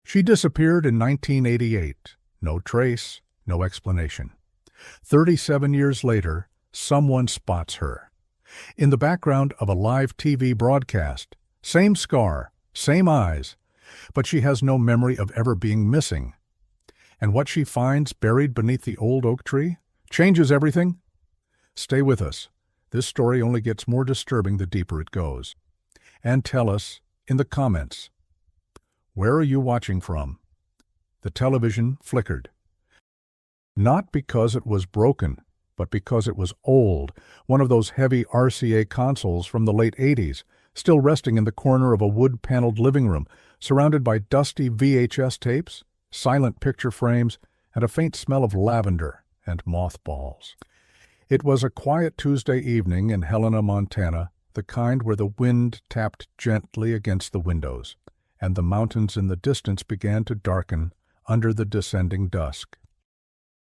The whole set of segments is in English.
She disappeared in 1988. No trace, no explanation. 37 years later, someone spots her. In the background of a live TV broadcast, same scar, same eyes, but she has no memory of ever being missing. And what she finds buried beneath the old oak tree changes everything. Stay with us. This story only gets more disturbing the deeper it goes. And tell us in the comments, where are you watching from? The television flickered. Not because it was broken, but because it was old, one of those heavy RCA consoles from the late 80s, still resting in the corner of a wood-paneled living room, surrounded by dusty VHS tapes, silent picture frames, and a faint smell of lavender and mothballs. It was a quiet Tuesday evening in Helena, Montana, the kind where the wind tapped gently against the windows, and the mountains in the distance began to darken under the descending dusk.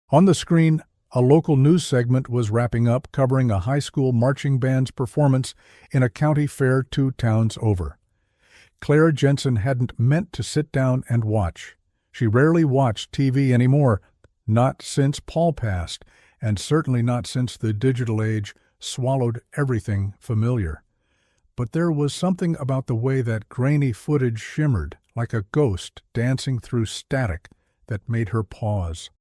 On the screen, a local news segment was wrapping up, covering a high school marching band's performance in a county fair 2 towns over. Claire Jensen hadn't meant to sit down and watch. She rarely watched TV anymore, not since Paul passed, and certainly not since the digital age swallowed everything familiar. But there was something about the way that grainy footage shimmered, like a ghost dancing through static, that made her pause.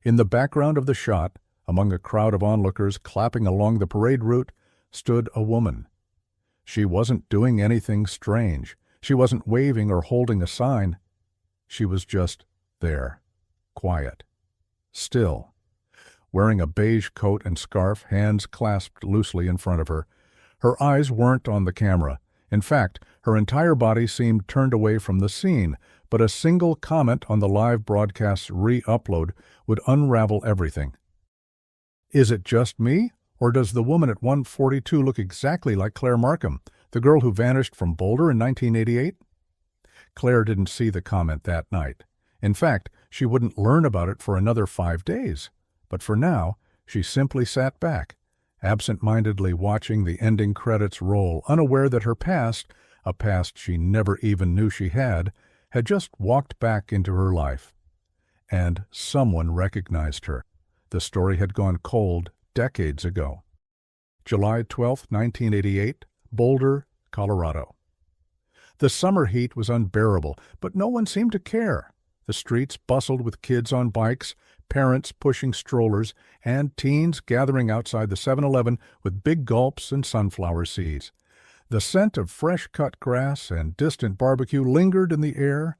In the background of the shot, among a crowd of onlookers clapping along the parade route, stood a woman. She wasn't doing anything strange. She wasn't waving or holding a sign. She was just there, quiet, still, wearing a beige coat and scarf, hands clasped loosely in front of her. Her eyes weren't on the camera. In fact, her entire body seemed turned away from the scene, but a single comment on the live broadcast's re-upload would unravel everything. Is it just me, or does the woman at 142 look exactly like Claire Markham, the girl who vanished from Boulder in 1988? Claire didn't see the comment that night. In fact, she wouldn't learn about it for another 5 days. But for now, she simply sat back, absent-mindedly watching the ending credits roll, unaware that her past, a past she never even knew she had just walked back into her life. And someone recognized her. The story had gone cold decades ago. July 12, 1988, Boulder, Colorado. The summer heat was unbearable, but no one seemed to care. The streets bustled with kids on bikes, parents pushing strollers, and teens gathering outside the 7-Eleven with big gulps and sunflower seeds. The scent of fresh-cut grass and distant barbecue lingered in the air.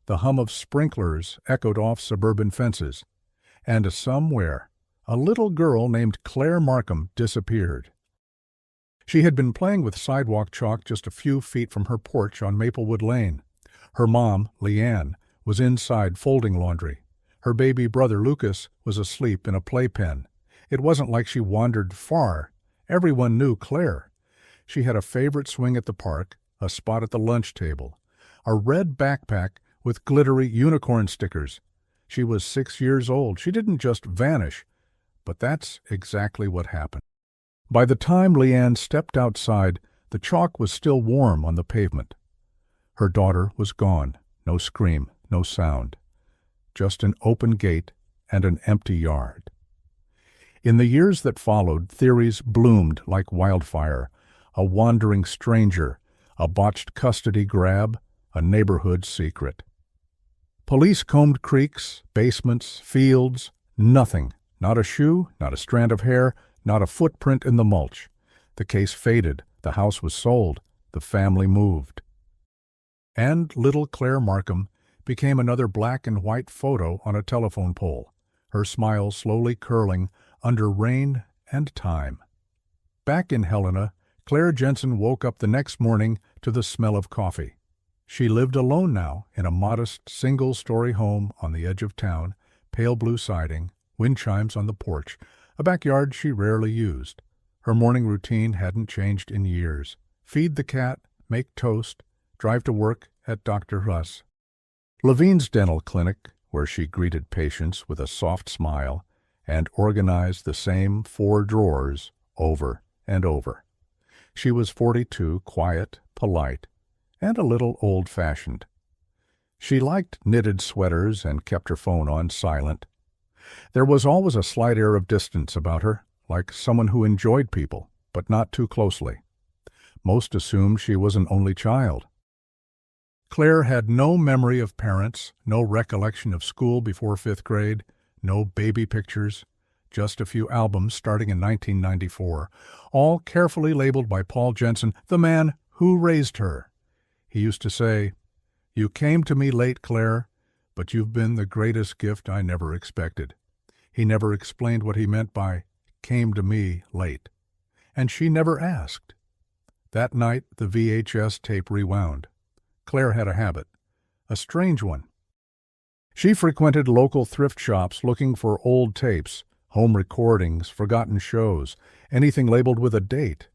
The hum of sprinklers echoed off suburban fences. And somewhere, a little girl named Claire Markham disappeared. She had been playing with sidewalk chalk just a few feet from her porch on Maplewood Lane. Her mom, Leanne, was inside folding laundry. Her baby brother, Lucas, was asleep in a playpen. It wasn't like she wandered far. Everyone knew Claire. She had a favorite swing at the park, a spot at the lunch table, a red backpack with glittery unicorn stickers. She was 6 years old. She didn't just vanish, but that's exactly what happened. By the time Leanne stepped outside, the chalk was still warm on the pavement. Her daughter was gone. No scream, no sound. Just an open gate and an empty yard. In the years that followed, theories bloomed like wildfire. A wandering stranger, a botched custody grab, a neighborhood secret. Police combed creeks, basements, fields, nothing. Not a shoe, not a strand of hair, not a footprint in the mulch. The case faded, the house was sold, the family moved. And little Claire Markham became another black and white photo on a telephone pole, her smile slowly curling under rain and time. Back in Helena, Claire Jensen woke up the next morning to the smell of coffee. She lived alone now in a modest single-story home on the edge of town, pale blue siding, wind chimes on the porch, a backyard she rarely used. Her morning routine hadn't changed in years. Feed the cat, make toast, drive to work at Dr. Huss. Levine's dental clinic, where she greeted patients with a soft smile and organized the same 4 drawers over and over. She was 42, quiet, polite, and a little old-fashioned. She liked knitted sweaters and kept her phone on silent. There was always a slight air of distance about her, like someone who enjoyed people, but not too closely. Most assumed she was an only child. Claire had no memory of parents, no recollection of school before 5th grade, no baby pictures, just a few albums starting in 1994, all carefully labeled by Paul Jensen, the man who raised her. He used to say, "You came to me late, Claire, but you've been the greatest gift I never expected." He never explained what he meant by "came to me late," and she never asked. That night, the VHS tape rewound. Claire had a habit, a strange one. She frequented local thrift shops looking for old tapes, home recordings, forgotten shows, anything labeled with a date.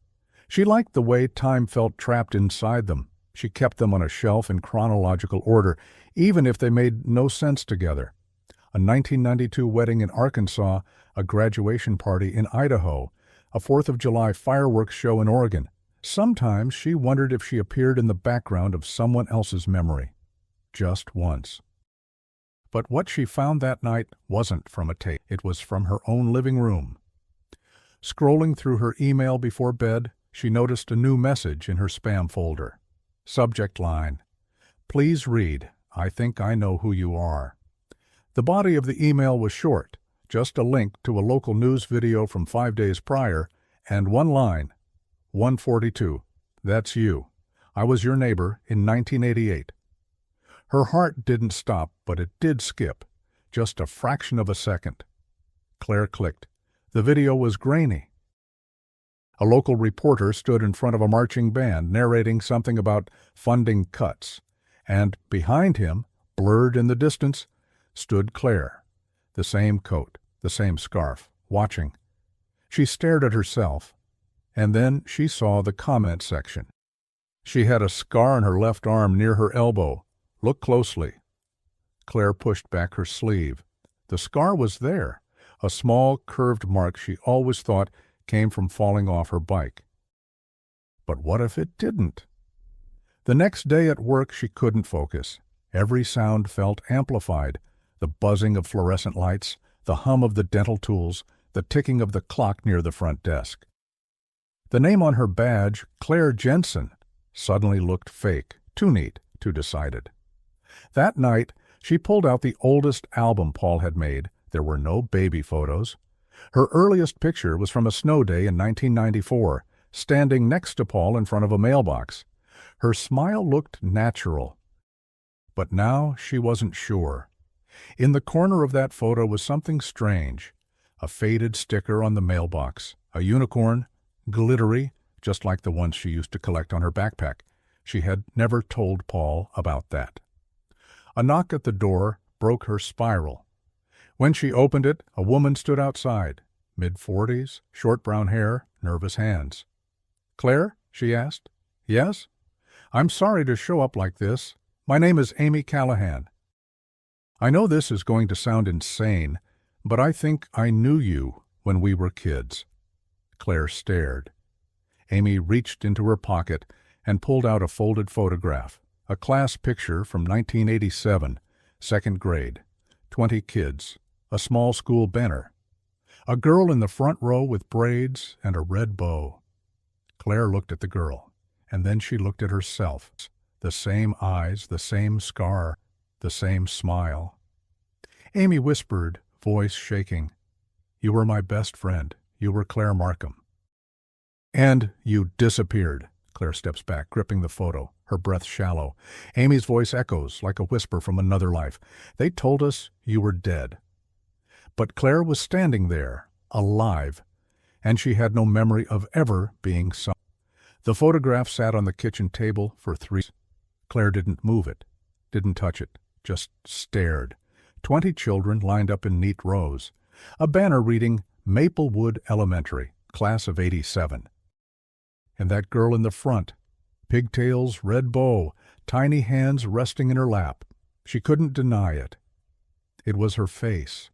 She liked the way time felt trapped inside them. She kept them on a shelf in chronological order, even if they made no sense together. A 1992 wedding in Arkansas, a graduation party in Idaho, a 4th of July fireworks show in Oregon. Sometimes she wondered if she appeared in the background of someone else's memory. Just once. But what she found that night wasn't from a tape. It was from her own living room. Scrolling through her email before bed, she noticed a new message in her spam folder. Subject line, "Please read. I think I know who you are." The body of the email was short, just a link to a local news video from 5 days prior, and one line, 142, "That's you. I was your neighbor in 1988. Her heart didn't stop, but it did skip, just a fraction of a second. Claire clicked. The video was grainy. A local reporter stood in front of a marching band narrating something about funding cuts, and behind him, blurred in the distance, stood Claire, the same coat, the same scarf, watching. She stared at herself, and then she saw the comment section. She had a scar on her left arm near her elbow. Look closely. Claire pushed back her sleeve. The scar was there, a small curved mark she always thought came from falling off her bike. But what if it didn't? The next day at work she couldn't focus. Every sound felt amplified. The buzzing of fluorescent lights, the hum of the dental tools, the ticking of the clock near the front desk. The name on her badge, Claire Jensen, suddenly looked fake, too neat, too decided. That night, she pulled out the oldest album Paul had made. There were no baby photos. Her earliest picture was from a snow day in 1994, standing next to Paul in front of a mailbox. Her smile looked natural. But now she wasn't sure. In the corner of that photo was something strange. A faded sticker on the mailbox. A unicorn, glittery, just like the ones she used to collect on her backpack. She had never told Paul about that. A knock at the door broke her spiral. When she opened it, a woman stood outside, mid-40s, short brown hair, nervous hands. "Claire?" she asked. "Yes? I'm sorry to show up like this. My name is Amy Callahan. I know this is going to sound insane, but I think I knew you when we were kids." Claire stared. Amy reached into her pocket and pulled out a folded photograph, a class picture from 1987, 2nd grade, 20 kids, a small school banner. A girl in the front row with braids and a red bow. Claire looked at the girl, and then she looked at herself. The same eyes, the same scar, the same smile. Amy whispered, voice shaking, "You were my best friend. You were Claire Markham." "And you disappeared." Claire steps back, gripping the photo, her breath shallow. Amy's voice echoes like a whisper from another life. "They told us you were dead." But Claire was standing there, alive, and she had no memory of ever being sunk. The photograph sat on the kitchen table for 3 days. Claire didn't move it, didn't touch it, just stared. 20 children lined up in neat rows. A banner reading Maplewood Elementary, class of '87. And that girl in the front, pigtails, red bow, tiny hands resting in her lap. She couldn't deny it. It was her face.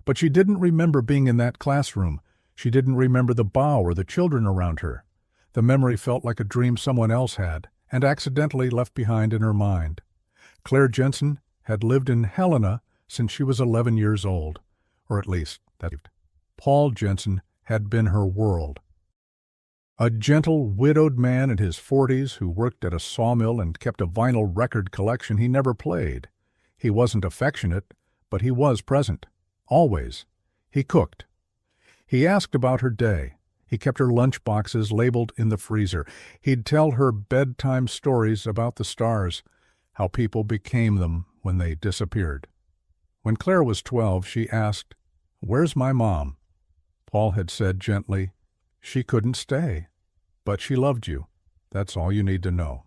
But she didn't remember being in that classroom. She didn't remember the bow or the children around her. The memory felt like a dream someone else had, and accidentally left behind in her mind. Claire Jensen had lived in Helena since she was 11 years old, or at least that. Paul Jensen had been her world. A gentle, widowed man in his 40s who worked at a sawmill and kept a vinyl record collection he never played. He wasn't affectionate, but he was present. Always. He cooked. He asked about her day. He kept her lunch boxes labeled in the freezer. He'd tell her bedtime stories about the stars, how people became them when they disappeared. When Claire was 12, she asked, "Where's my mom?" Paul had said gently, "She couldn't stay, but she loved you. That's all you need to know."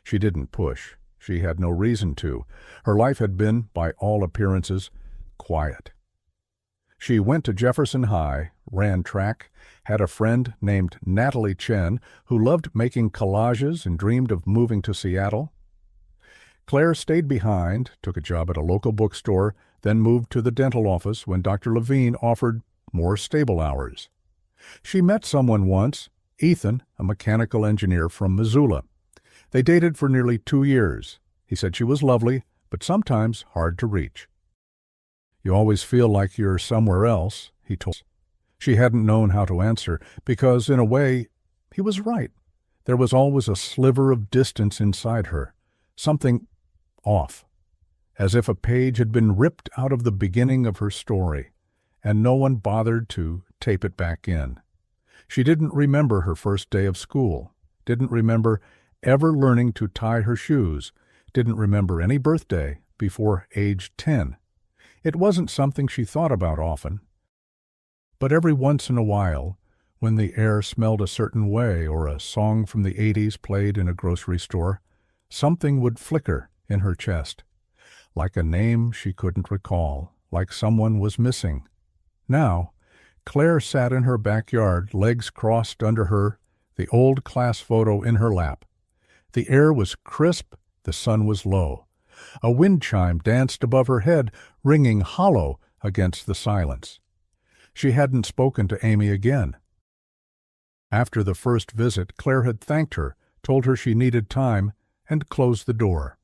She didn't push. She had no reason to. Her life had been, by all appearances, quiet. She went to Jefferson High, ran track, had a friend named Natalie Chen who loved making collages and dreamed of moving to Seattle. Claire stayed behind, took a job at a local bookstore, then moved to the dental office when Dr. Levine offered more stable hours. She met someone once, Ethan, a mechanical engineer from Missoula. They dated for nearly 2 years. He said she was lovely, but sometimes hard to reach. "You always feel like you're somewhere else," he told her. She hadn't known how to answer, because, in a way, he was right. There was always a sliver of distance inside her, something off, as if a page had been ripped out of the beginning of her story, and no one bothered to tape it back in. She didn't remember her first day of school, didn't remember ever learning to tie her shoes, didn't remember any birthday before age 10. It wasn't something she thought about often. But every once in a while, when the air smelled a certain way or a song from the 80s played in a grocery store, something would flicker in her chest, like a name she couldn't recall, like someone was missing. Now, Claire sat in her backyard, legs crossed under her, the old class photo in her lap. The air was crisp, the sun was low. A wind chime danced above her head, ringing hollow against the silence. She hadn't spoken to Amy again. After the first visit, Claire had thanked her, told her she needed time, and closed the door.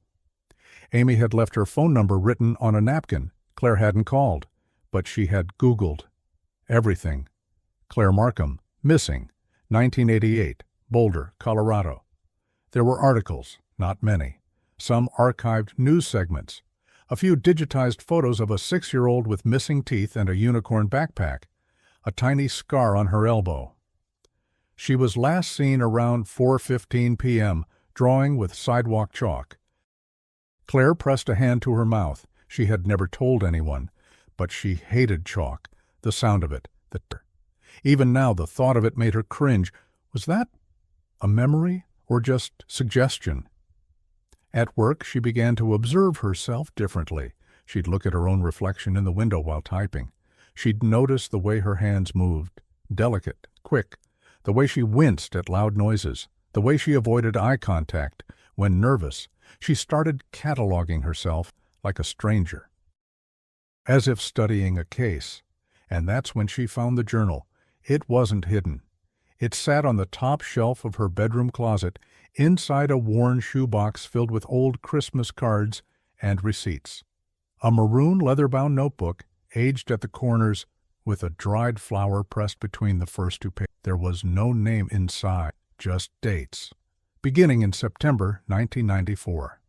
Amy had left her phone number written on a napkin. Claire hadn't called, but she had Googled everything. Claire Markham, missing, 1988, Boulder, Colorado. There were articles, not many. Some archived news segments, a few digitized photos of a 6-year-old with missing teeth and a unicorn backpack, a tiny scar on her elbow. She was last seen around 4:15 p.m., drawing with sidewalk chalk. Claire pressed a hand to her mouth. She had never told anyone, but she hated chalk, the sound of it. Even now, the thought of it made her cringe. Was that a memory or just suggestion? At work, she began to observe herself differently. She'd look at her own reflection in the window while typing. She'd notice the way her hands moved, delicate, quick, the way she winced at loud noises, the way she avoided eye contact. When nervous, she started cataloging herself like a stranger, as if studying a case. And that's when she found the journal. It wasn't hidden. It sat on the top shelf of her bedroom closet, inside a worn shoebox filled with old Christmas cards and receipts. A maroon leather-bound notebook, aged at the corners, with a dried flower pressed between the first 2 pages. There was no name inside, just dates, beginning in September 1994.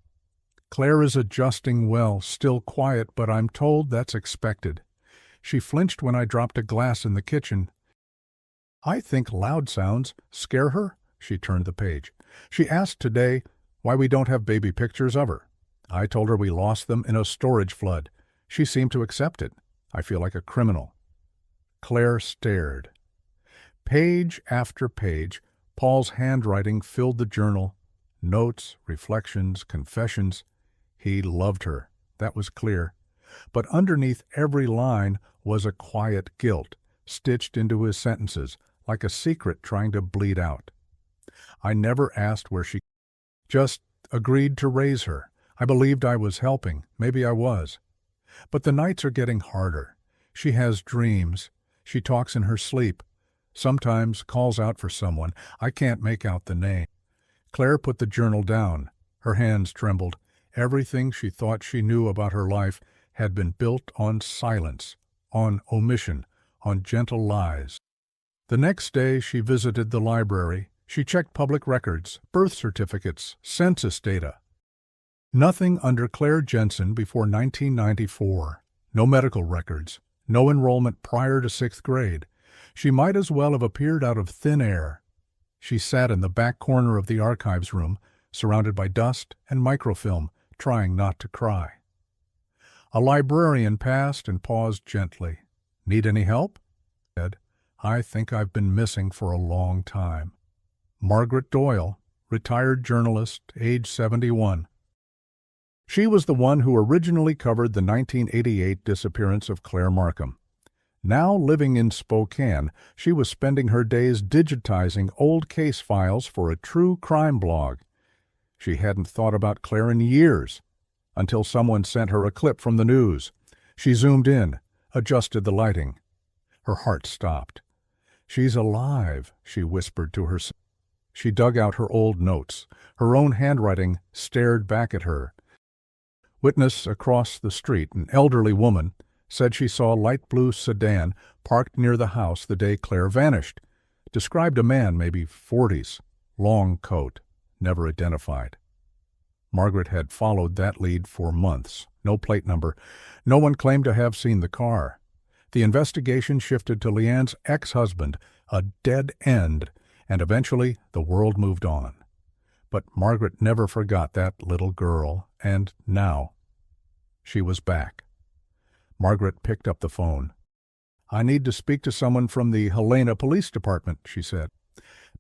Claire is adjusting well, still quiet, but I'm told that's expected. She flinched when I dropped a glass in the kitchen. I think loud sounds scare her. She turned the page. She asked today why we don't have baby pictures of her. I told her we lost them in a storage flood. She seemed to accept it. I feel like a criminal. Claire stared. Page after page, Paul's handwriting filled the journal. Notes, reflections, confessions. He loved her. That was clear. But underneath every line was a quiet guilt, stitched into his sentences, like a secret trying to bleed out. I never asked where she just agreed to raise her. I believed I was helping. Maybe I was. But the nights are getting harder. She has dreams. She talks in her sleep. Sometimes calls out for someone. I can't make out the name. Claire put the journal down. Her hands trembled. Everything she thought she knew about her life had been built on silence, on omission, on gentle lies. The next day she visited the library. She checked public records, birth certificates, census data. Nothing under Claire Jensen before 1994. No medical records, no enrollment prior to 6th grade. She might as well have appeared out of thin air. She sat in the back corner of the archives room, surrounded by dust and microfilm, trying not to cry. A librarian passed and paused gently. "Need any help?" He said. "I think I've been missing for a long time." Margaret Doyle, retired journalist, age 71. She was the one who originally covered the 1988 disappearance of Claire Markham. Now living in Spokane, she was spending her days digitizing old case files for a true crime blog. She hadn't thought about Claire in years, until someone sent her a clip from the news. She zoomed in, adjusted the lighting. Her heart stopped. "She's alive," she whispered to herself. She dug out her old notes. Her own handwriting stared back at her. Witness across the street, an elderly woman, said she saw a light blue sedan parked near the house the day Claire vanished. Described a man, maybe 40s, long coat, never identified. Margaret had followed that lead for months. No plate number. No one claimed to have seen the car. The investigation shifted to Leanne's ex-husband, a dead end, and eventually the world moved on. But Margaret never forgot that little girl, and now she was back. Margaret picked up the phone. "I need to speak to someone from the Helena Police Department," she said.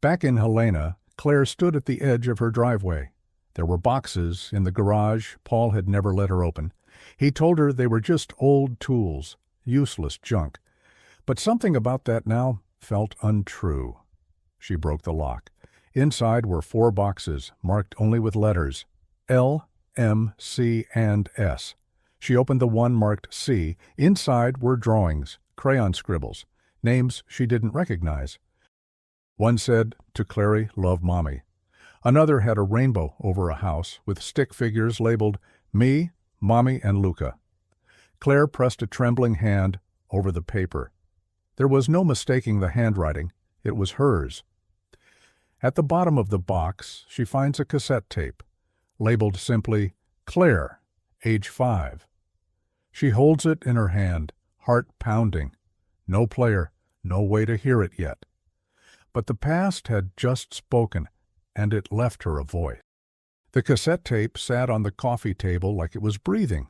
Back in Helena, Claire stood at the edge of her driveway. There were boxes in the garage Paul had never let her open. He told her they were just old tools, useless junk. But something about that now felt untrue. She broke the lock. Inside were 4 boxes, marked only with letters, L, M, C, and S. She opened the one marked C. Inside were drawings, crayon scribbles, names she didn't recognize. One said, "To Clary, love Mommy." Another had a rainbow over a house with stick figures labeled Me, Mommy, and Luca. Claire pressed a trembling hand over the paper. There was no mistaking the handwriting. It was hers. At the bottom of the box, she finds a cassette tape, labeled simply Claire, age 5. She holds it in her hand, heart pounding. No player, no way to hear it yet. But the past had just spoken, and it left her a voice. The cassette tape sat on the coffee table like it was breathing.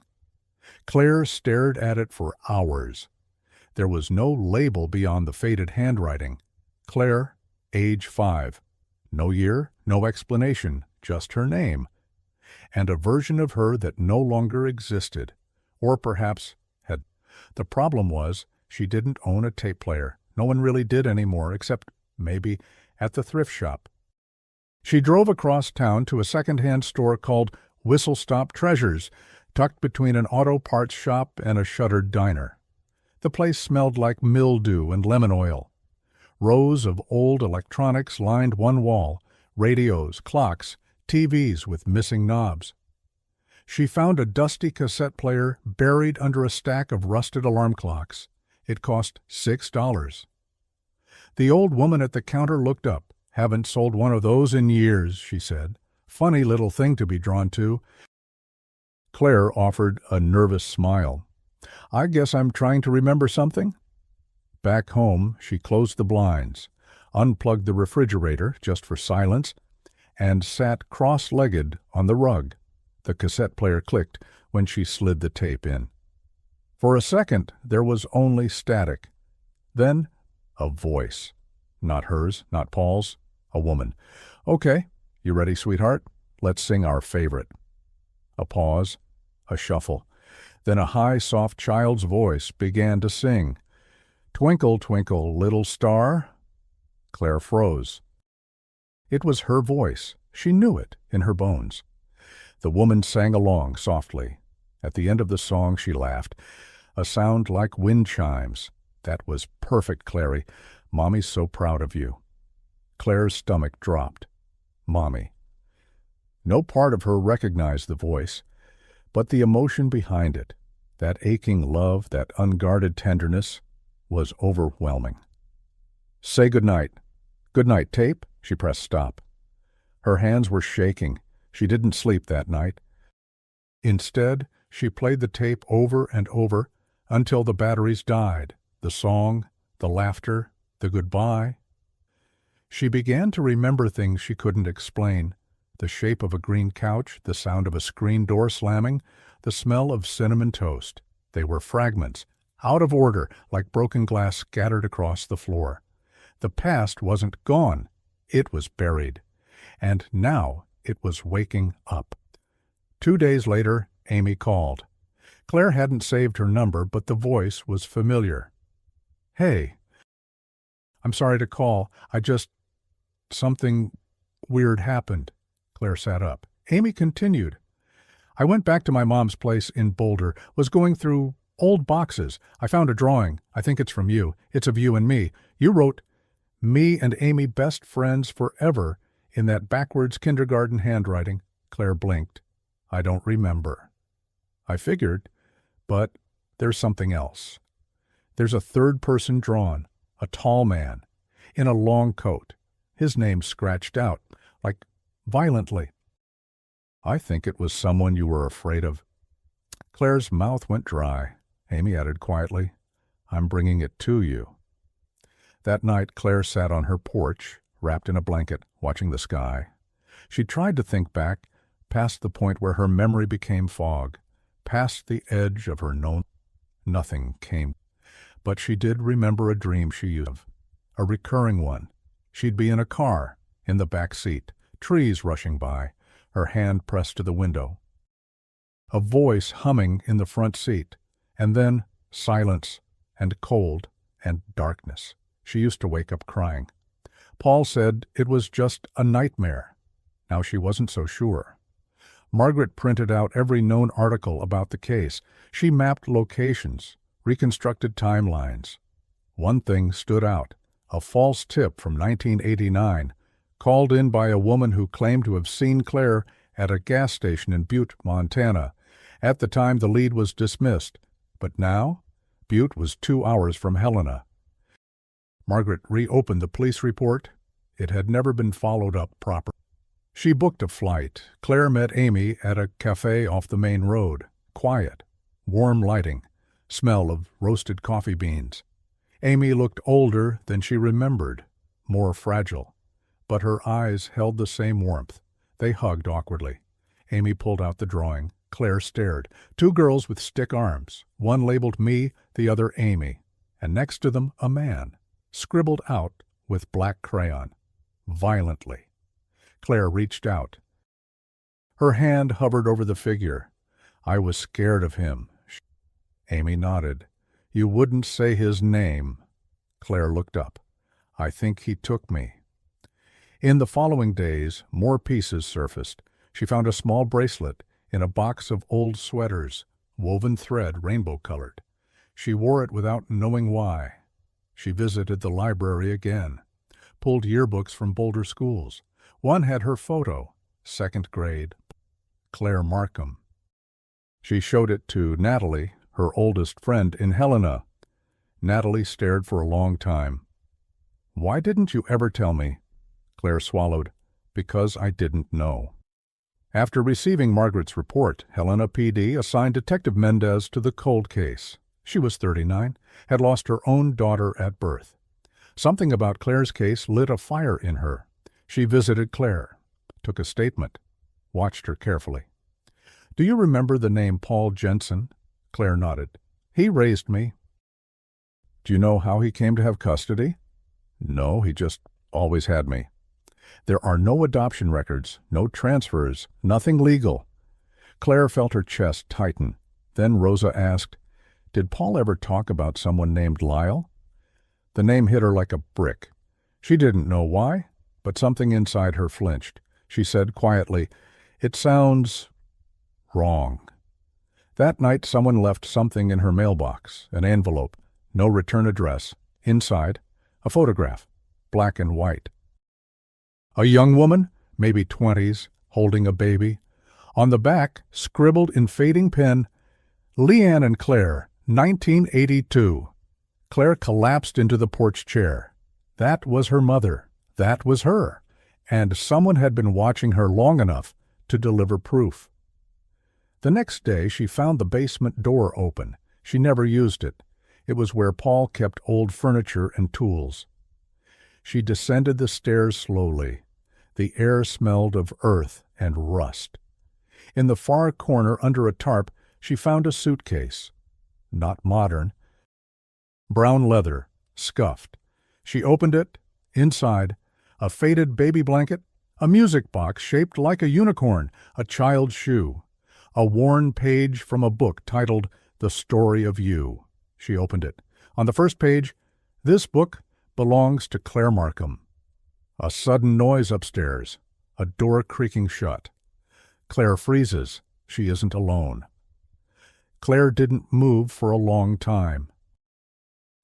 Claire stared at it for hours. There was no label beyond the faded handwriting. Claire, age 5. No year, no explanation, just her name. And a version of her that no longer existed, or perhaps had. The problem was, she didn't own a tape player. No one really did anymore, except maybe at the thrift shop. She drove across town to a second-hand store called Whistle Stop Treasures, tucked between an auto parts shop and a shuttered diner. The place smelled like mildew and lemon oil. Rows of old electronics lined one wall, radios, clocks, TVs with missing knobs. She found a dusty cassette player buried under a stack of rusted alarm clocks. It cost $6. The old woman at the counter looked up. "Haven't sold one of those in years," she said. "Funny little thing to be drawn to." Claire offered a nervous smile. "I guess I'm trying to remember something." Back home, she closed the blinds, unplugged the refrigerator just for silence, and sat cross-legged on the rug. The cassette player clicked when she slid the tape in. For a second, there was only static. Then, a voice. Not hers, not Paul's. A woman. "Okay, you ready, sweetheart? Let's sing our favorite." A pause, a shuffle. Then a high, soft child's voice began to sing. "Twinkle, twinkle, little star." Claire froze. It was her voice. She knew it in her bones. The woman sang along softly. At the end of the song, she laughed. A sound like wind chimes. "That was perfect, Clary. Mommy's so proud of you." Claire's stomach dropped. Mommy. No part of her recognized the voice. But the emotion behind it, that aching love, that unguarded tenderness, was overwhelming. "Say goodnight." "Good night, tape?" She pressed stop. Her hands were shaking. She didn't sleep that night. Instead, she played the tape over and over until the batteries died, the song, the laughter, the goodbye. She began to remember things she couldn't explain: the shape of a green couch, the sound of a screen door slamming, the smell of cinnamon toast. They were fragments, out of order, like broken glass scattered across the floor. The past wasn't gone. It was buried. And now it was waking up. 2 days later, Amy called. Claire hadn't saved her number, but the voice was familiar. "Hey, I'm sorry to call. Something weird happened." Claire sat up. Amy continued. "I went back to my mom's place in Boulder, was going through old boxes. I found a drawing. I think it's from you. It's of you and me. You wrote, 'Me and Amy best friends forever,' in that backwards kindergarten handwriting." Claire blinked. "I don't remember." "I figured, but there's something else. There's a third person drawn, a tall man, in a long coat. His name scratched out, like violently. I think it was someone you were afraid of." Claire's mouth went dry. Amy added quietly, "I'm bringing it to you." That night, Claire sat on her porch, wrapped in a blanket, watching the sky. She tried to think back, past the point where her memory became fog, past the edge of her known. Nothing came. But she did remember a dream she used to have, a recurring one. She'd be in a car, in the back seat, trees rushing by, her hand pressed to the window. A voice humming in the front seat, and then silence and cold and darkness. She used to wake up crying. Paul said it was just a nightmare. Now she wasn't so sure. Margaret printed out every known article about the case. She mapped locations, reconstructed timelines. One thing stood out: a false tip from 1989, called in by a woman who claimed to have seen Claire at a gas station in Butte, Montana. At the time, the lead was dismissed, but now Butte was 2 hours from Helena. Margaret reopened the police report. It had never been followed up properly. She booked a flight. Claire met Amy at a cafe off the main road. Quiet, warm lighting, smell of roasted coffee beans. Amy looked older than she remembered, more fragile, but her eyes held the same warmth. They hugged awkwardly. Amy pulled out the drawing. Claire stared. 2 girls with stick arms, one labeled me, the other Amy, and next to them a man, scribbled out with black crayon, violently. Claire reached out. Her hand hovered over the figure. "I was scared of him." Amy nodded. "You wouldn't say his name." Claire looked up. "I think he took me." In the following days, more pieces surfaced. She found a small bracelet in a box of old sweaters, woven thread, rainbow-colored. She wore it without knowing why. She visited the library again, pulled yearbooks from Boulder schools. One had her photo, 2nd grade, Claire Markham. She showed it to Natalie, her oldest friend in Helena. Natalie stared for a long time. "Why didn't you ever tell me?" Claire swallowed. "Because I didn't know." After receiving Margaret's report, Helena PD assigned Detective Mendez to the cold case. She was 39, had lost her own daughter at birth. Something about Claire's case lit a fire in her. She visited Claire, took a statement, watched her carefully. "Do you remember the name Paul Jensen?" Claire nodded. "He raised me." "Do you know how he came to have custody?" "No, he just always had me." "There are no adoption records, no transfers, nothing legal." Claire felt her chest tighten. Then Rosa asked, "Did Paul ever talk about someone named Lyle?" The name hit her like a brick. She didn't know why, but something inside her flinched. She said quietly, "It sounds wrong." That night someone left something in her mailbox, an envelope, no return address. Inside, a photograph, black and white. A young woman, maybe 20s, holding a baby. On the back, scribbled in fading pen, Leanne and Claire, 1982. Claire collapsed into the porch chair. That was her mother. That was her. And someone had been watching her long enough to deliver proof. The next day, she found the basement door open. She never used it. It was where Paul kept old furniture and tools. She descended the stairs slowly. The air smelled of earth and rust. In the far corner, under a tarp, she found a suitcase. Not modern. Brown leather, scuffed. She opened it. Inside, a faded baby blanket, a music box shaped like a unicorn, a child's shoe, a worn page from a book titled The Story of You. She opened it. On the first page, "This book belongs to Claire Markham." A sudden noise upstairs, a door creaking shut. Claire freezes. She isn't alone. Claire didn't move for a long time.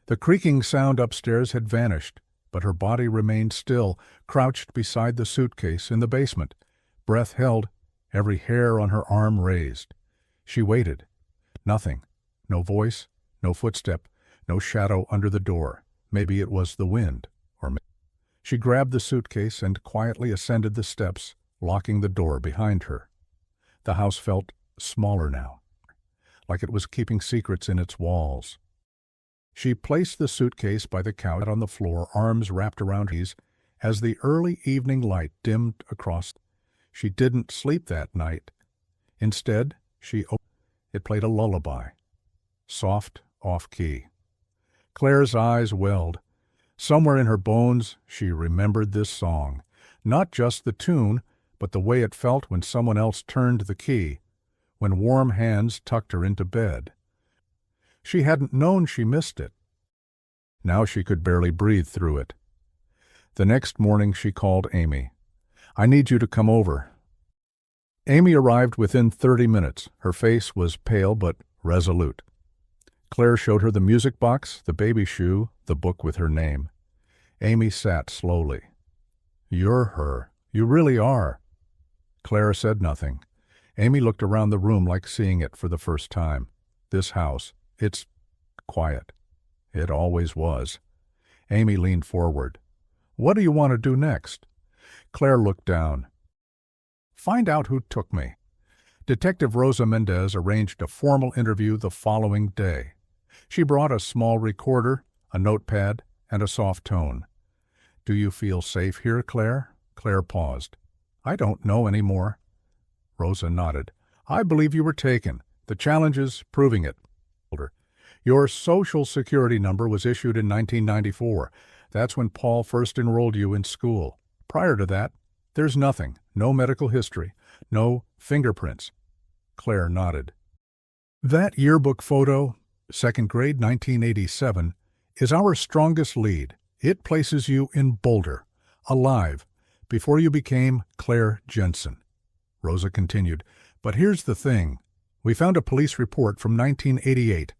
The creaking sound upstairs had vanished, but her body remained still, crouched beside the suitcase in the basement, breath held, every hair on her arm raised. She waited. Nothing. No voice, no footstep, no shadow under the door. Maybe it was the wind, She grabbed the suitcase and quietly ascended the steps, locking the door behind her. The house felt smaller now, like it was keeping secrets in its walls. She placed the suitcase by the couch on the floor, arms wrapped around his, as the early evening light dimmed across. She didn't sleep that night. Instead, it played a lullaby, soft, off-key. Claire's eyes welled. Somewhere in her bones, she remembered this song, not just the tune, but the way it felt when someone else turned the key, when warm hands tucked her into bed. She hadn't known she missed it. Now she could barely breathe through it. The next morning she called Amy. "I need you to come over." Amy arrived within 30 minutes. Her face was pale but resolute. Claire showed her the music box, the baby shoe, the book with her name. Amy sat slowly. "You're her. You really are." Claire said nothing. Amy looked around the room like seeing it for the first time. This house, it's quiet. It always was. Amy leaned forward. "What do you want to do next?" Claire looked down. "Find out who took me." Detective Rosa Mendez arranged a formal interview the following day. She brought a small recorder, a notepad, and a soft tone. "Do you feel safe here, Claire?" Claire paused. "I don't know any more." Rosa nodded. "I believe you were taken. The challenge is proving it." "Your Social Security number was issued in 1994. That's when Paul first enrolled you in school. Prior to that, there's nothing. No medical history. No fingerprints." Claire nodded. "That yearbook photo, second grade, 1987, is our strongest lead. It places you in Boulder, alive, before you became Claire Jensen." Rosa continued, "But here's the thing. We found a police report from 1988.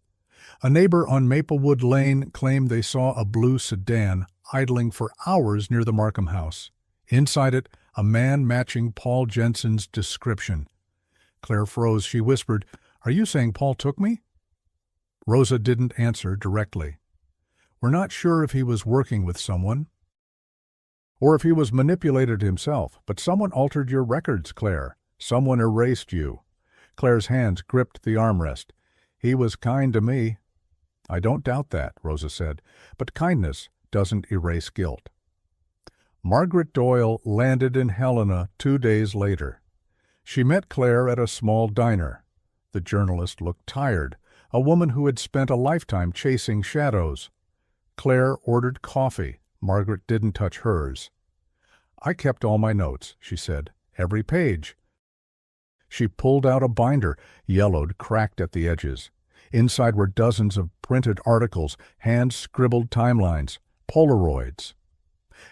A neighbor on Maplewood Lane claimed they saw a blue sedan idling for hours near the Markham house. Inside it, a man matching Paul Jensen's description." Claire froze. She whispered, "Are you saying Paul took me?" Rosa didn't answer directly. "We're not sure if he was working with someone, or if he was manipulated himself, but someone altered your records, Claire. Someone erased you." Claire's hands gripped the armrest. "He was kind to me." "I don't doubt that," Rosa said, "but kindness doesn't erase guilt." Margaret Doyle landed in Helena 2 days later. She met Claire at a small diner. The journalist looked tired, a woman who had spent a lifetime chasing shadows. Claire ordered coffee. Margaret didn't touch hers. "I kept all my notes," she said, "every page." She pulled out a binder, yellowed, cracked at the edges. Inside were dozens of printed articles, hand-scribbled timelines, Polaroids.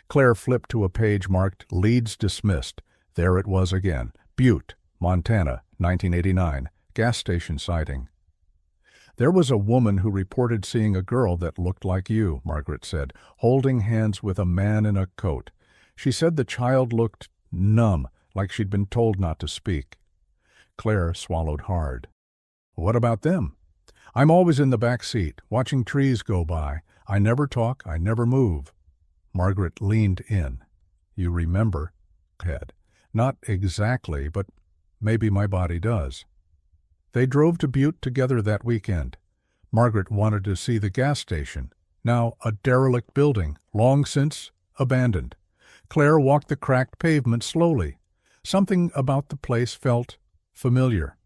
Claire flipped to a page marked "Leads Dismissed." There it was again. Butte, Montana, 1989. Gas station sighting. "There was a woman who reported seeing a girl that looked like you," Margaret said, holding hands with a man in a coat. She said the child looked numb, like she'd been told not to speak. Claire swallowed hard. What about them? I'm always in the back seat, watching trees go by. I never talk, I never move. Margaret leaned in. You remember, Ted. Not exactly, but maybe my body does. They drove to Butte together that weekend. Margaret wanted to see the gas station, now a derelict building, long since abandoned. Claire walked the cracked pavement slowly. Something about the place felt familiar.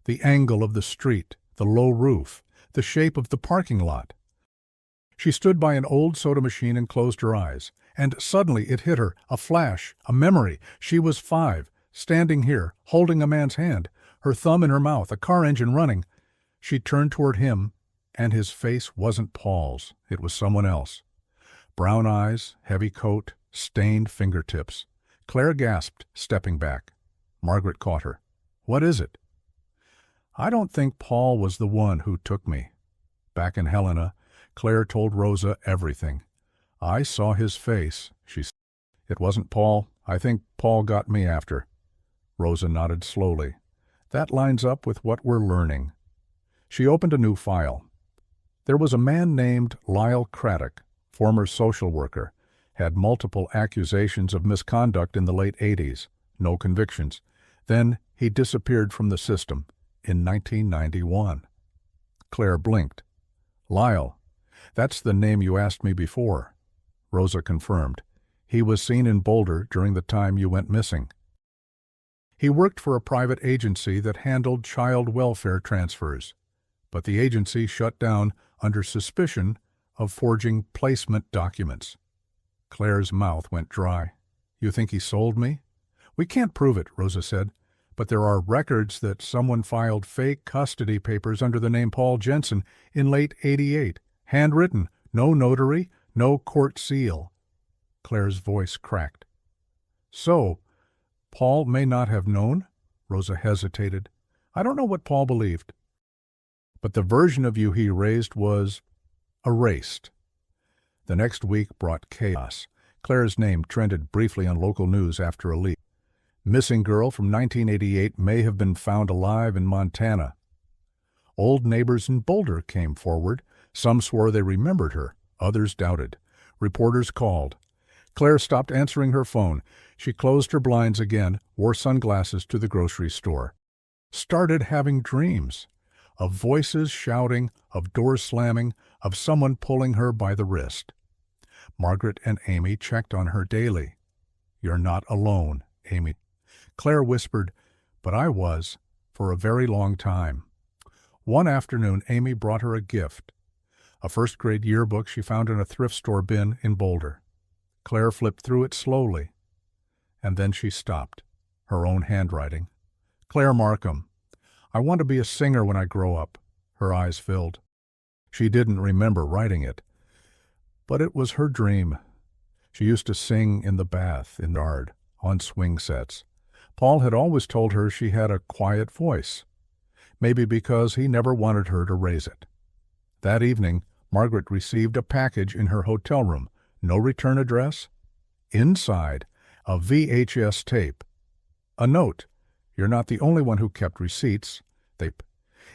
The angle of the street, the low roof, the shape of the parking lot. She stood by an old soda machine and closed her eyes, and suddenly it hit her, a flash, a memory. She was 5, standing here, holding a man's hand, her thumb in her mouth, a car engine running. She turned toward him, and his face wasn't Paul's. It was someone else. Brown eyes, heavy coat, stained fingertips. Claire gasped, stepping back. Margaret caught her. What is it? I don't think Paul was the one who took me. Back in Helena, Claire told Rosa everything. I saw his face, she said. It wasn't Paul. I think Paul got me after. Rosa nodded slowly. That lines up with what we're learning. She opened a new file. There was a man named Lyle Craddock, former social worker, had multiple accusations of misconduct in the late 80s, no convictions. Then he disappeared from the system in 1991. Claire blinked. Lyle, that's the name you asked me before. Rosa confirmed. He was seen in Boulder during the time you went missing. He worked for a private agency that handled child welfare transfers, but the agency shut down under suspicion of forging placement documents. Claire's mouth went dry. You think he sold me? We can't prove it, Rosa said, but there are records that someone filed fake custody papers under the name Paul Jensen in late '88. Handwritten, no notary, no court seal. Claire's voice cracked. So, Paul may not have known? Rosa hesitated. I don't know what Paul believed. But the version of you he raised was erased. The next week brought chaos. Claire's name trended briefly on local news after a leak. Missing girl from 1988 may have been found alive in Montana. Old neighbors in Boulder came forward. Some swore they remembered her. Others doubted. Reporters called. Claire stopped answering her phone. She closed her blinds again, wore sunglasses to the grocery store. Started having dreams. Of voices shouting, of doors slamming, of someone pulling her by the wrist. Margaret and Amy checked on her daily. You're not alone, Amy. Claire whispered, but I was, for a very long time. One afternoon, Amy brought her a gift. A first-grade yearbook she found in a thrift store bin in Boulder. Claire flipped through it slowly, and then she stopped, her own handwriting. Claire Markham. I want to be a singer when I grow up. Her eyes filled. She didn't remember writing it, but it was her dream. She used to sing in the bath, in the yard, on swing sets. Paul had always told her she had a quiet voice, maybe because he never wanted her to raise it. That evening, Margaret received a package in her hotel room. No return address. Inside, a VHS tape. A note. You're not the only one who kept receipts.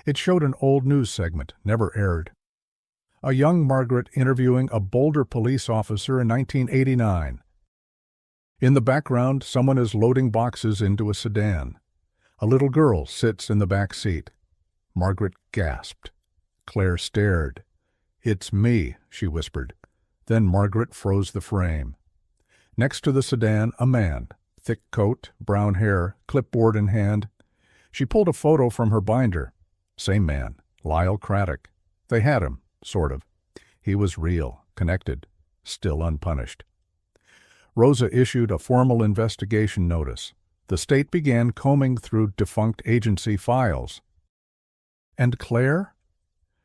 It showed an old news segment, never aired. A young Margaret interviewing a Boulder police officer in 1989. In the background, someone is loading boxes into a sedan. A little girl sits in the back seat. Margaret gasped. Claire stared. It's me, she whispered. Then Margaret froze the frame. Next to the sedan, a man, thick coat, brown hair, clipboard in hand. She pulled a photo from her binder. Same man, Lyle Craddock. They had him, sort of. He was real, connected, still unpunished. Rosa issued a formal investigation notice. The state began combing through defunct agency files. And Claire?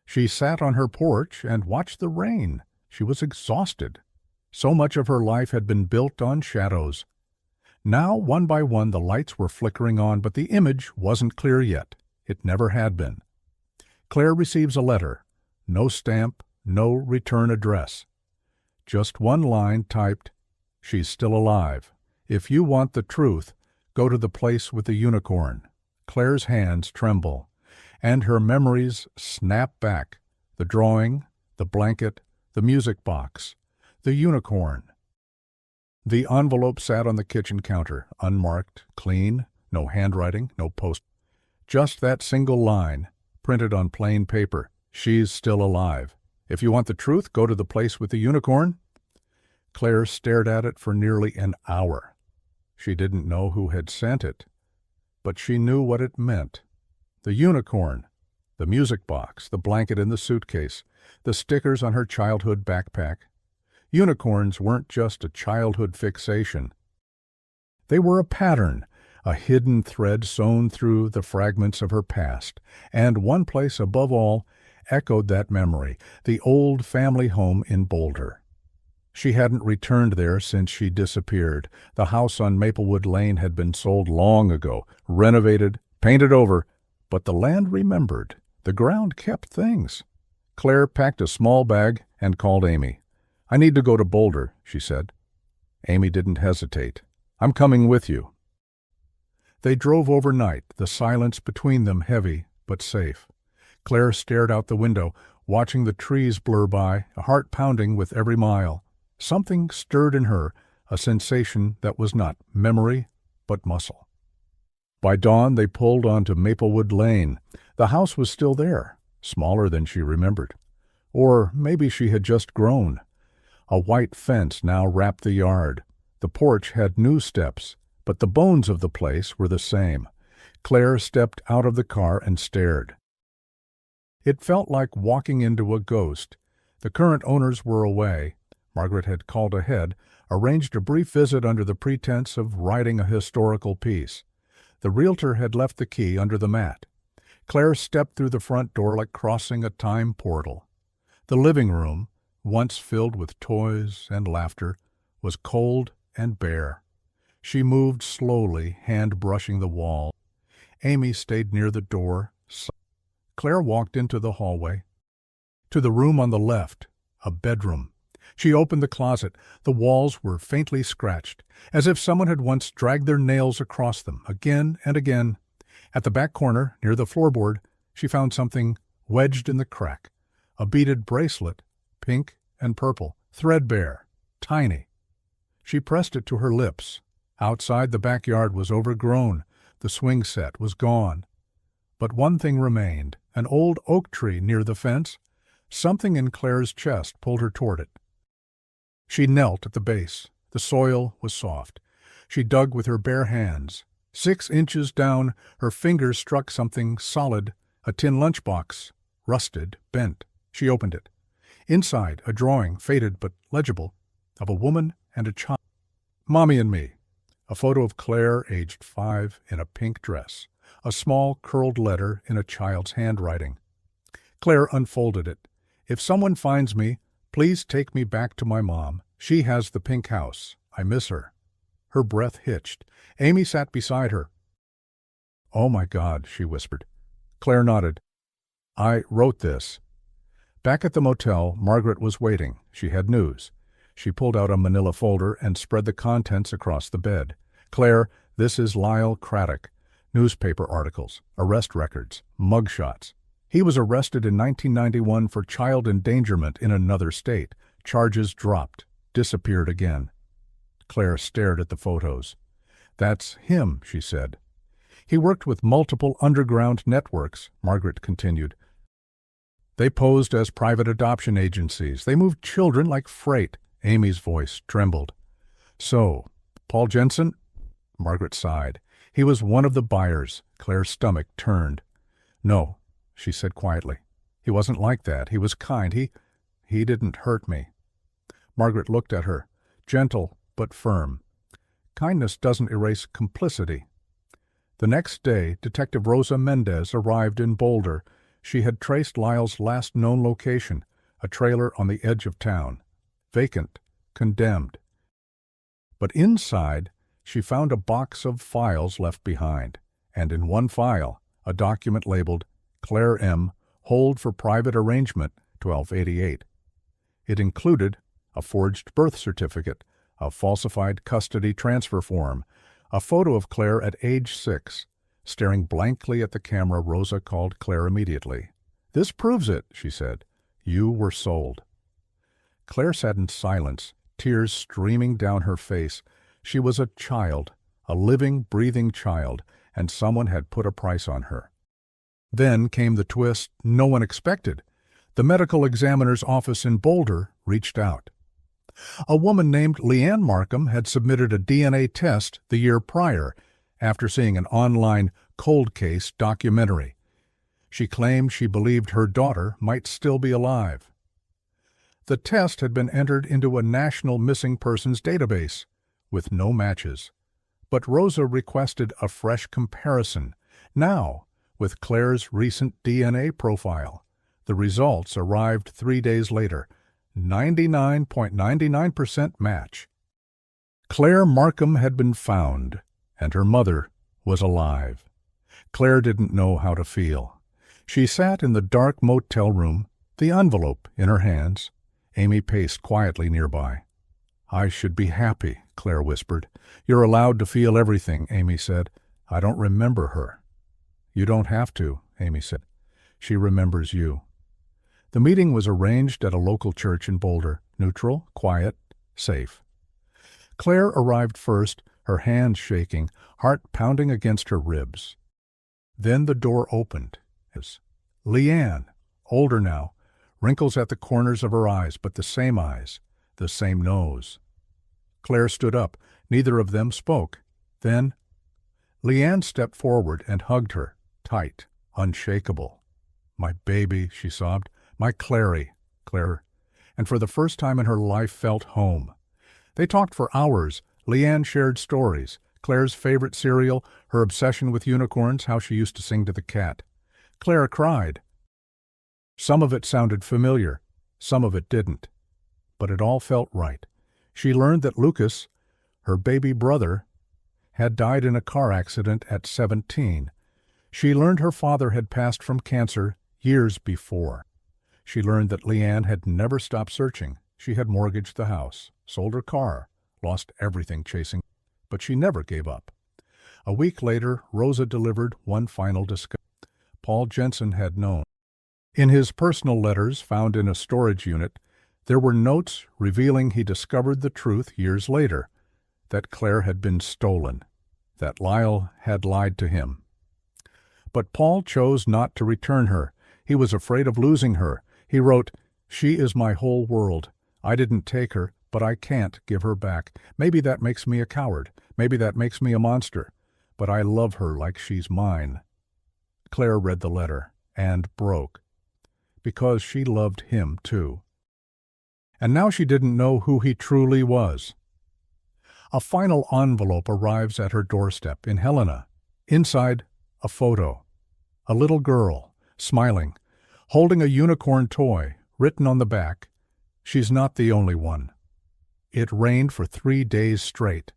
She sat on her porch and watched the rain. She was exhausted. So much of her life had been built on shadows. Now, one by one, the lights were flickering on, but the image wasn't clear yet. It never had been. Claire receives a letter. No stamp, no return address. Just one line typed, "She's still alive. If you want the truth, go to the place with the unicorn. Claire's hands tremble, and her memories snap back. The drawing, the blanket, the music box, the unicorn. The envelope sat on the kitchen counter, unmarked, clean, no handwriting, no post. Just that single line, printed on plain paper. She's still alive. If you want the truth, go to the place with the unicorn. Claire stared at it for nearly an hour. She didn't know who had sent it, but she knew what it meant. The unicorn, the music box, the blanket in the suitcase, the stickers on her childhood backpack. Unicorns weren't just a childhood fixation. They were a pattern, a hidden thread sewn through the fragments of her past, and one place above all echoed that memory, the old family home in Boulder. She hadn't returned there since she disappeared. The house on Maplewood Lane had been sold long ago, renovated, painted over, but the land remembered. The ground kept things. Claire packed a small bag and called Amy. "I need to go to Boulder," she said. Amy didn't hesitate. "I'm coming with you." They drove overnight, the silence between them heavy but safe. Claire stared out the window, watching the trees blur by, a heart pounding with every mile. Something stirred in her, a sensation that was not memory, but muscle. By dawn, they pulled onto Maplewood Lane. The house was still there, smaller than she remembered. Or maybe she had just grown. A white fence now wrapped the yard. The porch had new steps, but the bones of the place were the same. Claire stepped out of the car and stared. It felt like walking into a ghost. The current owners were away. Margaret had called ahead, arranged a brief visit under the pretense of writing a historical piece. The realtor had left the key under the mat. Claire stepped through the front door like crossing a time portal. The living room, once filled with toys and laughter, was cold and bare. She moved slowly, hand brushing the wall. Amy stayed near the door. Claire walked into the hallway. To the room on the left, a bedroom. She opened the closet. The walls were faintly scratched, as if someone had once dragged their nails across them, again and again. At the back corner, near the floorboard, she found something wedged in the crack. A beaded bracelet, pink and purple, threadbare, tiny. She pressed it to her lips. Outside, the backyard was overgrown. The swing set was gone. But one thing remained, an old oak tree near the fence. Something in Claire's chest pulled her toward it. She knelt at the base. The soil was soft. She dug with her bare hands. 6 inches down, her fingers struck something solid, a tin lunchbox, rusted, bent. She opened it. Inside, a drawing, faded but legible, of a woman and a child. "Mommy and Me." A photo of Claire, aged 5, in a pink dress. A small, curled letter in a child's handwriting. Claire unfolded it. "If someone finds me, please take me back to my mom. She has the pink house. I miss her." Her breath hitched. Amy sat beside her. "Oh my God," she whispered. Claire nodded. "I wrote this." Back at the motel, Margaret was waiting. She had news. She pulled out a manila folder and spread the contents across the bed. "Claire, this is Lyle Craddock. Newspaper articles, arrest records, mugshots. He was arrested in 1991 for child endangerment in another state. Charges dropped. Disappeared again." Claire stared at the photos. "That's him," she said. "He worked with multiple underground networks," Margaret continued. "They posed as private adoption agencies. They moved children like freight." Amy's voice trembled. "So, Paul Jensen?" Margaret sighed. "He was one of the buyers." Claire's stomach turned. "No," she said quietly. "He wasn't like that. He was kind. He didn't hurt me." Margaret looked at her, gentle but firm. "Kindness doesn't erase complicity." The next day, Detective Rosa Mendez arrived in Boulder. She had traced Lyle's last known location, a trailer on the edge of town. Vacant, condemned. But inside, she found a box of files left behind, and in one file, a document labeled Claire M., hold for private arrangement, 1288. It included a forged birth certificate, a falsified custody transfer form, a photo of Claire at age 6, Staring blankly at the camera, Rosa called Claire immediately. "This proves it," she said. "You were sold." Claire sat in silence, tears streaming down her face. She was a child, a living, breathing child, and someone had put a price on her. Then came the twist no one expected. The medical examiner's office in Boulder reached out. A woman named Leanne Markham had submitted a DNA test the year prior after seeing an online cold case documentary. She claimed she believed her daughter might still be alive. The test had been entered into a national missing persons database with no matches. But Rosa requested a fresh comparison. Now, with Claire's recent DNA profile, the results arrived 3 days later. 99.99% match. Claire Markham had been found, and her mother was alive. Claire didn't know how to feel. She sat in the dark motel room, the envelope in her hands. Amy paced quietly nearby. "I should be happy," Claire whispered. "You're allowed to feel everything," Amy said. "I don't remember her." "You don't have to," Amy said. "She remembers you." The meeting was arranged at a local church in Boulder, neutral, quiet, safe. Claire arrived first, her hands shaking, heart pounding against her ribs. Then the door opened. Leanne, older now, wrinkles at the corners of her eyes, but the same nose. Claire stood up. Neither of them spoke. Then Leanne stepped forward and hugged her, tight, unshakable. "My baby," she sobbed. "My Claire." And for the first time in her life felt home. They talked for hours. Leanne shared stories. Claire's favorite cereal, her obsession with unicorns, how she used to sing to the cat. Claire cried. Some of it sounded familiar, some of it didn't. But it all felt right. She learned that Lucas, her baby brother, had died in a car accident at 17. She learned her father had passed from cancer years before. She learned that Leanne had never stopped searching. She had mortgaged the house, sold her car, lost everything chasing, but she never gave up. A week later, Rosa delivered one final discovery. Paul Jensen had known. In his personal letters found in a storage unit, there were notes revealing he discovered the truth years later, that Claire had been stolen, that Lyle had lied to him. But Paul chose not to return her. He was afraid of losing her. He wrote, "She is my whole world. I didn't take her, but I can't give her back. Maybe that makes me a coward. Maybe that makes me a monster. But I love her like she's mine." Claire read the letter and broke, because she loved him too. And now she didn't know who he truly was. A final envelope arrives at her doorstep in Helena. Inside, a photo. A little girl, smiling, holding a unicorn toy, written on the back, "She's not the only one." It rained for 3 days straight.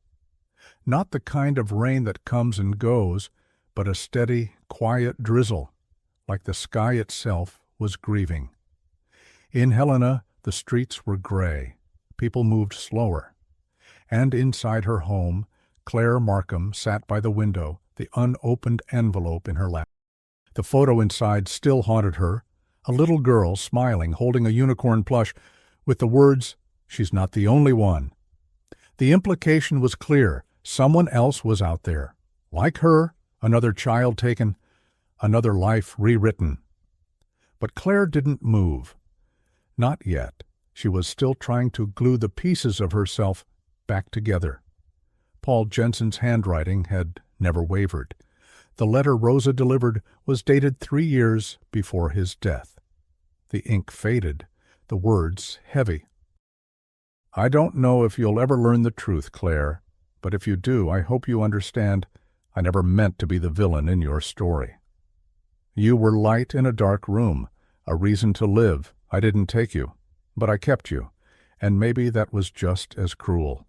Not the kind of rain that comes and goes, but a steady, quiet drizzle, like the sky itself was grieving. In Helena, the streets were gray. People moved slower. And inside her home, Claire Markham sat by the window, the unopened envelope in her lap. The photo inside still haunted her, a little girl smiling, holding a unicorn plush, with the words, "She's not the only one." The implication was clear. Someone else was out there. Like her, another child taken, another life rewritten. But Claire didn't move. Not yet. She was still trying to glue the pieces of herself back together. Paul Jensen's handwriting had never wavered. The letter Rosa delivered was dated 3 years before his death. The ink faded, the words heavy. "I don't know if you'll ever learn the truth, Claire, but if you do, I hope you understand I never meant to be the villain in your story. You were light in a dark room, a reason to live. I didn't take you, but I kept you, and maybe that was just as cruel.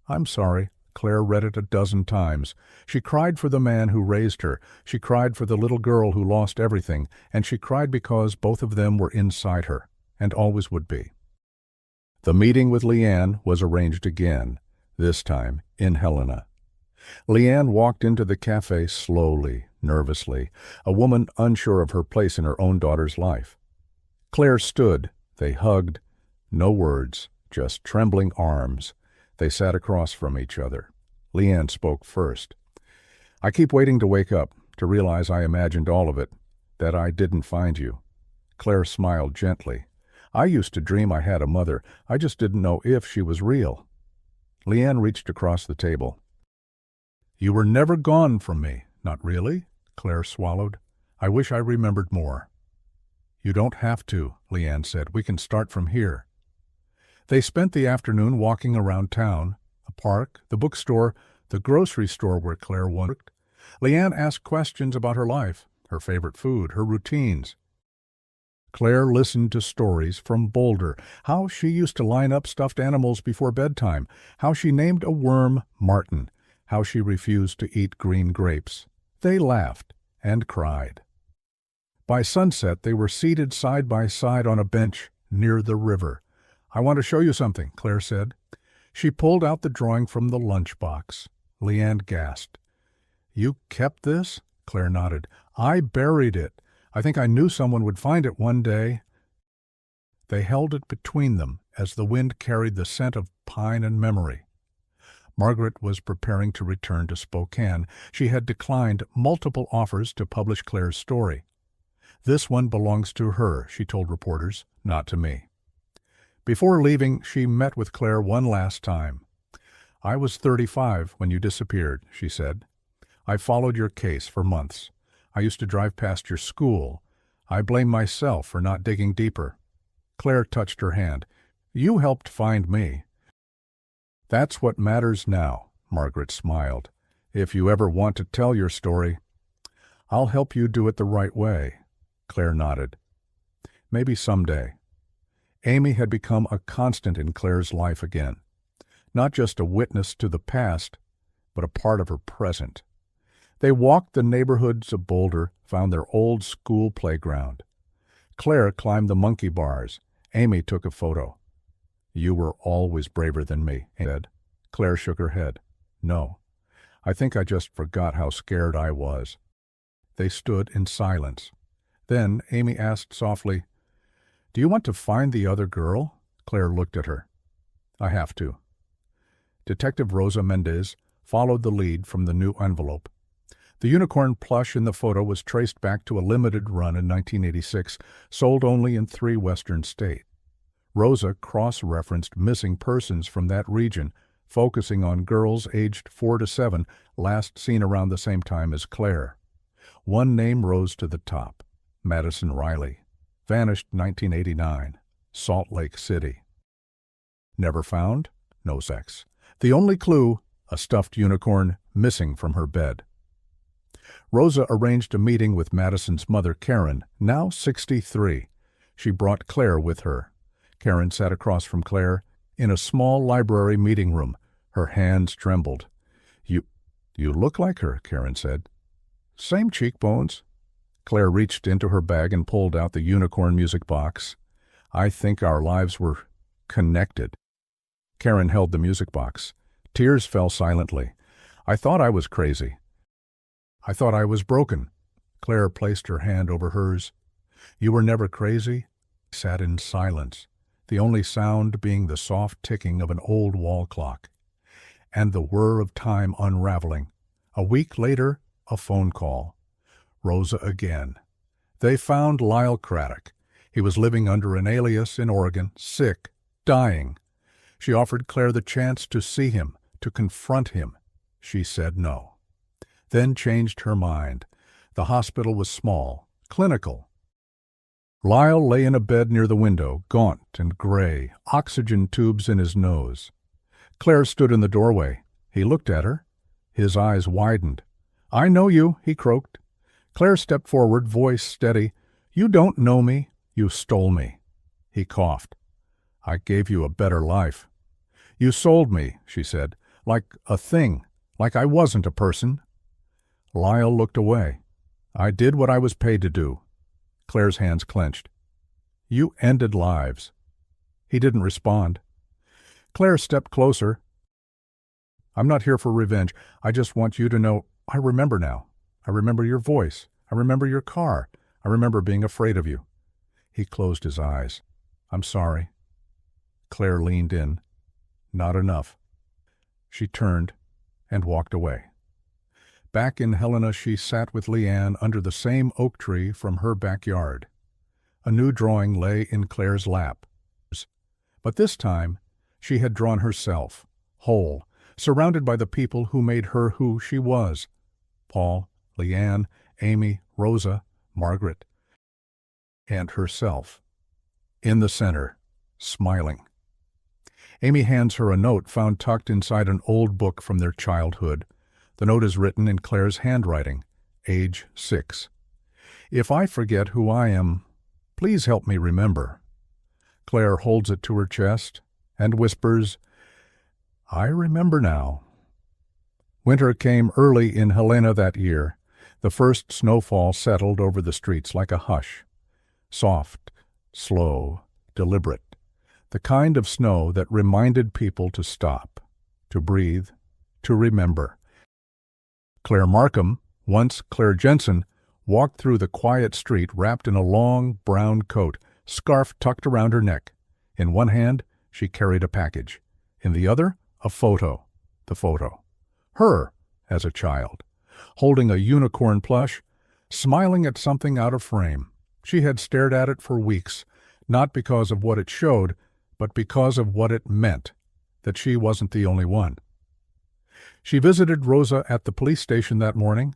I'm sorry." Claire read it a dozen times. She cried for the man who raised her. She cried for the little girl who lost everything, and she cried because both of them were inside her, and always would be. The meeting with Leanne was arranged again, this time in Helena. Leanne walked into the cafe slowly, nervously, a woman unsure of her place in her own daughter's life. Claire stood. They hugged. No words, just trembling arms. They sat across from each other. Leanne spoke first. "I keep waiting to wake up, to realize I imagined all of it, that I didn't find you." Claire smiled gently. "I used to dream I had a mother. I just didn't know if she was real." Leanne reached across the table. "You were never gone from me." "Not really?" Claire swallowed. "I wish I remembered more." "You don't have to," Leanne said. "We can start from here." They spent the afternoon walking around town, a park, the bookstore, the grocery store where Claire worked. Leanne asked questions about her life, her favorite food, her routines. Claire listened to stories from Boulder, how she used to line up stuffed animals before bedtime, how she named a worm Martin, how she refused to eat green grapes. They laughed and cried. By sunset, they were seated side by side on a bench near the river. "I want to show you something," Claire said. She pulled out the drawing from the lunchbox. Leanne gasped. "You kept this?" Claire nodded. "I buried it. I think I knew someone would find it one day." They held it between them as the wind carried the scent of pine and memory. Margaret was preparing to return to Spokane. She had declined multiple offers to publish Claire's story. "This one belongs to her," she told reporters, "not to me." Before leaving, she met with Claire one last time. "I was 35 when you disappeared," she said. "I followed your case for months. I used to drive past your school. I blame myself for not digging deeper." Claire touched her hand. "You helped find me." "That's what matters now," Margaret smiled. "If you ever want to tell your story, I'll help you do it the right way." Claire nodded. "Maybe someday." Amy had become a constant in Claire's life again. Not just a witness to the past, but a part of her present. They walked the neighborhoods of Boulder, found their old school playground. Claire climbed the monkey bars. Amy took a photo. "You were always braver than me," Amy said. Claire shook her head. "No, I think I just forgot how scared I was." They stood in silence. Then Amy asked softly, "Do you want to find the other girl?" Claire looked at her. "I have to." Detective Rosa Mendez followed the lead from the new envelope. The unicorn plush in the photo was traced back to a limited run in 1986, sold only in 3 western states. Rosa cross-referenced missing persons from that region, focusing on girls aged 4 to 7, last seen around the same time as Claire. One name rose to the top: Madison Riley. Vanished 1989. Salt Lake City. Never found? No sex. The only clue: a stuffed unicorn missing from her bed. Rosa arranged a meeting with Madison's mother, Karen, now 63. She brought Claire with her. Karen sat across from Claire in a small library meeting room. Her hands trembled. You look like her," Karen said. "Same cheekbones." Claire reached into her bag and pulled out the unicorn music box. "I think our lives were connected." Karen held the music box. Tears fell silently. "I thought I was crazy. I thought I was broken." Claire placed her hand over hers. "You were never crazy?" He sat in silence, the only sound being the soft ticking of an old wall clock, and the whir of time unraveling. A week later, a phone call. Rosa again. They found Lyle Craddock. He was living under an alias in Oregon, sick, dying. She offered Claire the chance to see him, to confront him. She said no. Then changed her mind. The hospital was small, clinical. Lyle lay in a bed near the window, gaunt and gray, oxygen tubes in his nose. Claire stood in the doorway. He looked at her. His eyes widened. "I know you," he croaked. Claire stepped forward, voice steady. "You don't know me. You stole me." He coughed. "I gave you a better life." "You sold me," she said, "like a thing, like I wasn't a person." Lyle looked away. "I did what I was paid to do." Claire's hands clenched. "You ended lives." He didn't respond. Claire stepped closer. "I'm not here for revenge. I just want you to know I remember now. I remember your voice. I remember your car. I remember being afraid of you." He closed his eyes. "I'm sorry." Claire leaned in. "Not enough." She turned and walked away. Back in Helena, she sat with Leanne under the same oak tree from her backyard. A new drawing lay in Claire's lap. But this time, she had drawn herself, whole, surrounded by the people who made her who she was. Paul, Leanne, Amy, Rosa, Margaret, and herself. In the center, smiling. Amy hands her a note found tucked inside an old book from their childhood. The note is written in Claire's handwriting, age 6. "If I forget who I am, please help me remember." Claire holds it to her chest and whispers, "I remember now." Winter came early in Helena that year. The first snowfall settled over the streets like a hush. Soft, slow, deliberate. The kind of snow that reminded people to stop, to breathe, to remember. Claire Markham, once Claire Jensen, walked through the quiet street wrapped in a long brown coat, scarf tucked around her neck. In one hand, she carried a package. In the other, a photo. The photo. Her, as a child, holding a unicorn plush, smiling at something out of frame. She had stared at it for weeks, not because of what it showed, but because of what it meant, that she wasn't the only one. She visited Rosa at the police station that morning.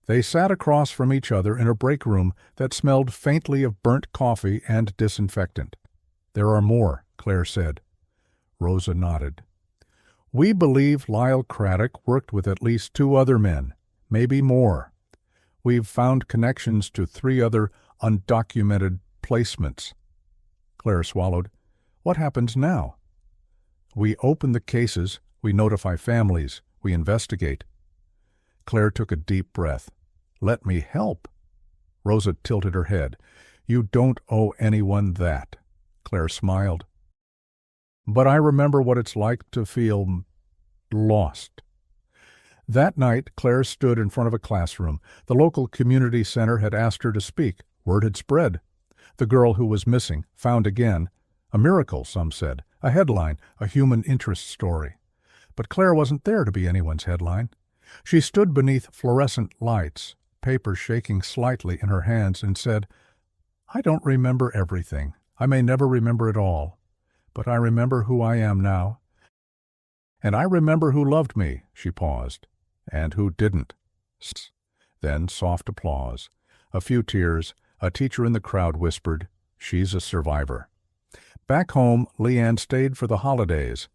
They sat across from each other in a break room that smelled faintly of burnt coffee and disinfectant. "There are more," Claire said. Rosa nodded. "We believe Lyle Craddock worked with at least 2 other men, maybe more. We've found connections to 3 other undocumented placements." Claire swallowed. "What happens now?" "We open the cases, we notify families, we investigate." Claire took a deep breath. "Let me help." Rosa tilted her head. "You don't owe anyone that." Claire smiled. "But I remember what it's like to feel lost." That night, Claire stood in front of a classroom. The local community center had asked her to speak. Word had spread. The girl who was missing, found again. A miracle, some said. A headline, a human interest story. But Claire wasn't there to be anyone's headline. She stood beneath fluorescent lights, paper shaking slightly in her hands, and said, "I don't remember everything. I may never remember it all. But I remember who I am now. And I remember who loved me," she paused, "and who didn't." Then soft applause. A few tears. A teacher in the crowd whispered, "She's a survivor." Back home, Leanne stayed for the holidays.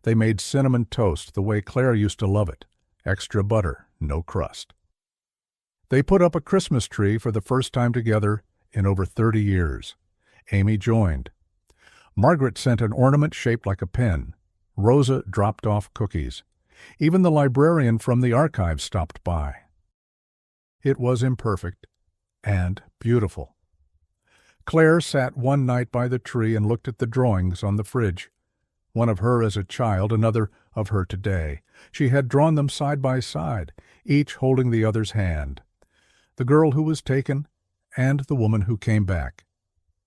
They made cinnamon toast the way Claire used to love it. Extra butter, no crust. They put up a Christmas tree for the first time together in over 30 years. Amy joined. Margaret sent an ornament shaped like a pen. Rosa dropped off cookies. Even the librarian from the archives stopped by. It was imperfect and beautiful. Claire sat one night by the tree and looked at the drawings on the fridge. One of her as a child, another of her today. She had drawn them side by side, each holding the other's hand. The girl who was taken and the woman who came back.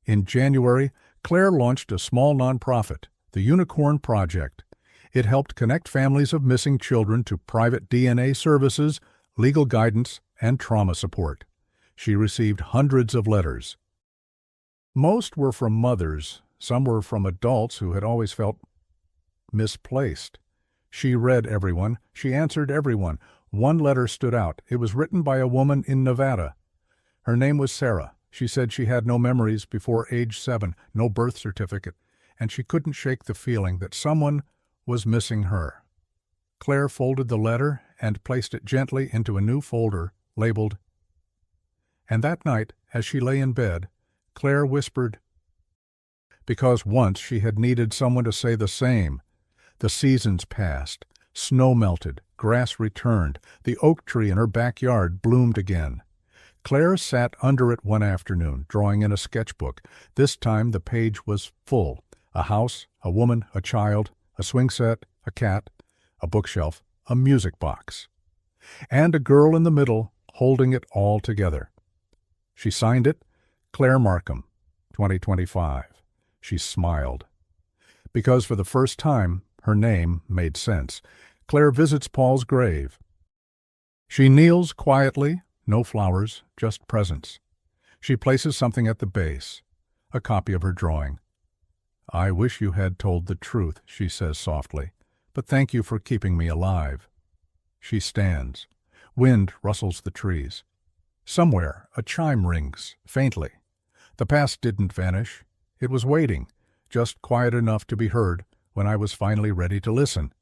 In January, Claire launched a small nonprofit, the Unicorn Project. It helped connect families of missing children to private DNA services, legal guidance, and trauma support. She received hundreds of letters. Most were from mothers. Some were from adults who had always felt misplaced. She read everyone. She answered everyone. One letter stood out. It was written by a woman in Nevada. Her name was Sarah. She said she had no memories before age 7, no birth certificate, and she couldn't shake the feeling that someone was missing her. Claire folded the letter and placed it gently into a new folder labeled. And that night, as she lay in bed, Claire whispered, because once she had needed someone to say the same. The seasons passed, snow melted, grass returned, the oak tree in her backyard bloomed again. Claire sat under it one afternoon, drawing in a sketchbook. This time the page was full. A house, a woman, a child, a swing set, a cat, a bookshelf, a music box. and a girl in the middle holding it all together. She signed it, Claire Markham, 2025. She smiled. Because for the first time, her name made sense. Claire visits Paul's grave. She kneels quietly, no flowers, just presence. She places something at the base, a copy of her drawing. "I wish you had told the truth," she says softly, "but thank you for keeping me alive." She stands. Wind rustles the trees. Somewhere, a chime rings, faintly. The past didn't vanish. It was waiting, just quiet enough to be heard when I was finally ready to listen.